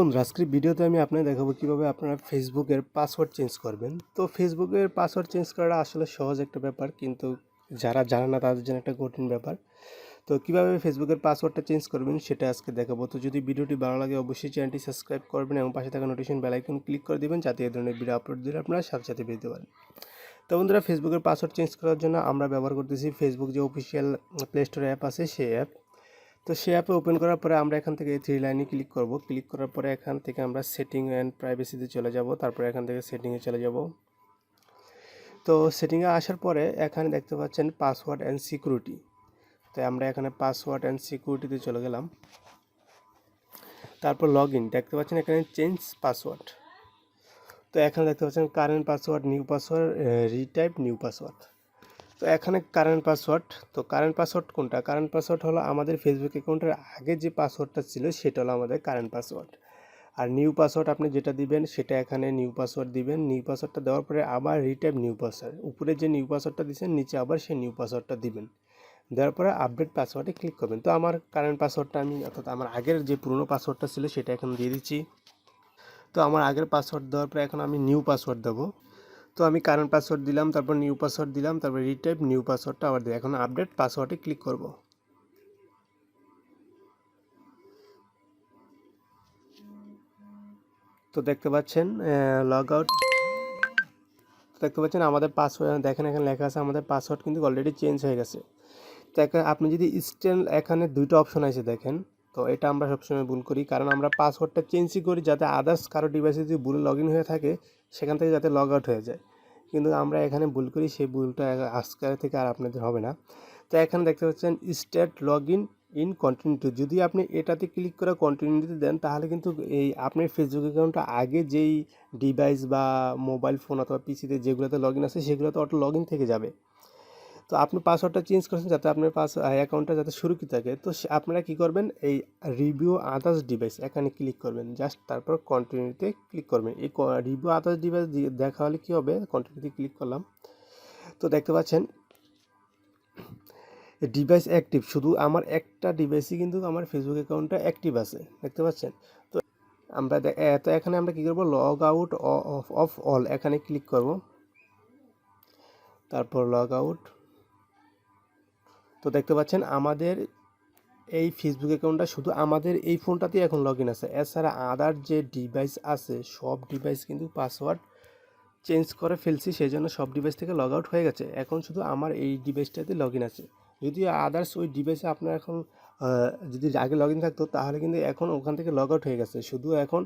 বন্ধুরা আজকের ভিডিওতে আমি আপনাদের দেখাবো কিভাবে আপনারা ফেসবুকের পাসওয়ার্ড চেঞ্জ করবেন। তো ফেসবুকের পাসওয়ার্ড চেঞ্জ করাটা আসলে সহজ একটা ব্যাপার, কিন্তু যারা জানে না তাদের জন্য একটা কঠিন ব্যাপার। তো কিভাবে ফেসবুকের পাসওয়ার্ডটা চেঞ্জ করবেন সেটা আজকে দেখাবো। তো যদি ভিডিওটি ভালো লাগে অবশ্যই চ্যানেলটি সাবস্ক্রাইব করবেন এবং পাশে থাকা নোটিফিকেশন বেল আইকন ক্লিক করে দিবেন, যাতে এই ধরনের ভিডিও আপলোড দিলে আপনারা সাথে সাথে পেতে পারেন। তো বন্ধুরা, ফেসবুকের পাসওয়ার্ড চেঞ্জ করার জন্য আমরা ব্যবহার করতেছি ফেসবুক যে অফিসিয়াল প্লে স্টোর অ্যাপ আছে সেই অ্যাপ। তো সেই অ্যাপে ওপেন করার পরে আমরা এখান থেকে থ্রি লাইনে ক্লিক করব। ক্লিক করার পরে এখান থেকে আমরা সেটিং অ্যান্ড প্রাইভেসিতে চলে যাব। তারপরে এখান থেকে সেটিংয়ে চলে যাব। তো সেটিংয়ে আসার পরে এখানে দেখতে পাচ্ছেন পাসওয়ার্ড অ্যান্ড সিকিউরিটি। তো আমরা এখানে পাসওয়ার্ড অ্যান্ড সিকিউরিটিতে চলে গেলাম। তারপর লগ ইন দেখতে পাচ্ছেন এখানে চেঞ্জ পাসওয়ার্ড। তো এখানে দেখতে পাচ্ছেন current password, new password, retype new password. তো এখানে কারেন্ট পাসওয়ার্ড, তো কারেন্ট পাসওয়ার্ড কোনটা? কারেন্ট পাসওয়ার্ড হলো আমাদের ফেসবুক অ্যাকাউন্টের আগে যে পাসওয়ার্ডটা ছিল সেটা হলো আমাদের কারেন্ট পাসওয়ার্ড। আর নিউ পাসওয়ার্ড আপনি যেটা দিবেন সেটা এখানে নিউ পাসওয়ার্ড দিবেন। নিউ পাসওয়ার্ডটা দেওয়ার পরে আবার রিটাইপ নিউ পাসওয়ার্ড, উপরে যে নিউ পাসওয়ার্ডটা দিয়েছেন নিচে আবার সেই নিউ পাসওয়ার্ডটা দিবেন। দেওয়ার পরে আপডেট পাসওয়ার্ডে ক্লিক করবেন। তো আমার কারেন্ট পাসওয়ার্ডটা আমি, অর্থাৎ আমার আগের যে পুরনো পাসওয়ার্ডটা ছিল সেটা এখন দিয়ে দিচ্ছি। তো আমার আগের পাসওয়ার্ড দেওয়ার পরে এখন আমি নিউ পাসওয়ার্ড দেবো। তো আমি কারেন্ট পাসওয়ার্ড দিলাম, তারপর নিউ পাসওয়ার্ড দিলাম, তারপর রিটাইপ নিউ পাসওয়ার্ডটা আবার দিই। এখন আপডেট পাসওয়ার্ডে ক্লিক করব। তো দেখতে পাচ্ছেন লগ আউট, দেখতে পাচ্ছেন আমাদের পাসওয়ার্ড, দেখেন এখানে লেখা আছে আমাদের পাসওয়ার্ড কিন্তু অলরেডি চেঞ্জ হয়ে গেছে। তো আপনি যদি স্টিল, এখানে দুইটা অপশন আছে দেখেন। তো এটা আমরা সবসময় ভুল করি, কারণ আমরা পাসওয়ার্ডটা চেঞ্জই করি যাতে আদার্স কারো ডিভাইসে যদি ভুলে লগ ইন হয়ে থাকে সেখান থেকে যাতে লগ আউট হয়ে যায়, কিন্তু আমরা এখানে ভুল করি। সেই ভুলটা আজকের থেকে আর আপনাদের হবে না। তো এখানে দেখতে পাচ্ছেন স্টার্ট লগ ইন কন্টিনিউটি, যদি আপনি এটাতে ক্লিক করে কন্টিনিউটি দেন তাহলে কিন্তু এই আপনার ফেসবুক অ্যাকাউন্টটা আগে যেই ডিভাইস বা মোবাইল ফোন অথবা পিসিতে যেগুলোতে লগ ইন আছে সেগুলোতে অটো লগ ইন থেকে যাবে। তো আপনি পাসওয়ার্ডটা চেঞ্জ করছেন যাতে আপনার অ্যাকাউন্টটা যাতে সুরক্ষিত থাকে। তো আপনারা কী করবেন, এই রিভিউ আদার্স ডিভাইস এখানে ক্লিক করবেন, জাস্ট তারপর কন্টিনিউতে ক্লিক করবেন। এই রিভিউ আদার্স ডিভাইস দেখা হলে কী হবে, কন্টিনিউতে ক্লিক করলাম। তো দেখতে পাচ্ছেন ডিভাইস অ্যাক্টিভ, শুধু আমার একটা ডিভাইসই কিন্তু আমার ফেসবুক অ্যাকাউন্টটা অ্যাক্টিভ আছে, দেখতে পাচ্ছেন। তো আমরা তো এখানে আমরা কী করবো, লগ আউট অফ অল এখানে ক্লিক করব, তারপর লগ আউট। তো দেখতে পাচ্ছেন আমাদের এই ফেসবুক অ্যাকাউন্টটা শুধু আমাদের এই ফোনটাতেই এখন লগ ইন আছে। এছাড়া আদার যে ডিভাইস আছে সব ডিভাইস কিন্তু পাসওয়ার্ড চেঞ্জ করে ফেলছি, সেই জন্য সব ডিভাইস থেকে লগ আউট হয়ে গেছে। এখন শুধু আমার এই ডিভাইসটাতে লগ ইন আছে। যদি আদার্স ওই ডিভাইসে আপনার এখন যদি আগে লগ ইন থাকতো তাহলে কিন্তু এখন ওখান থেকে লগ আউট হয়ে গেছে। শুধু এখন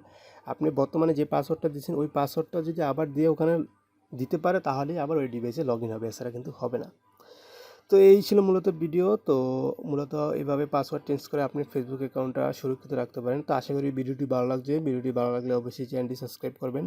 আপনি বর্তমানে যে পাসওয়ার্ডটা দিচ্ছেন ওই পাসওয়ার্ডটা যদি আবার দিয়ে ওখানে দিতে পারে তাহলেই আবার ওই ডিভাইসে লগ ইন হবে, এছাড়া কিন্তু হবে না। তো এই ছিল মূলত ভিডিও। তো মূলত এভাবে পাসওয়ার্ড চেঞ্জ করে আপনি ফেসবুক অ্যাকাউন্টটা সুরক্ষিত রাখতে পারেন। তো আশা করি ভিডিওটি ভালো লাগছে। ভিডিওটি ভালো লাগলে অবশ্যই চ্যানেলটি সাবস্ক্রাইব করবেন।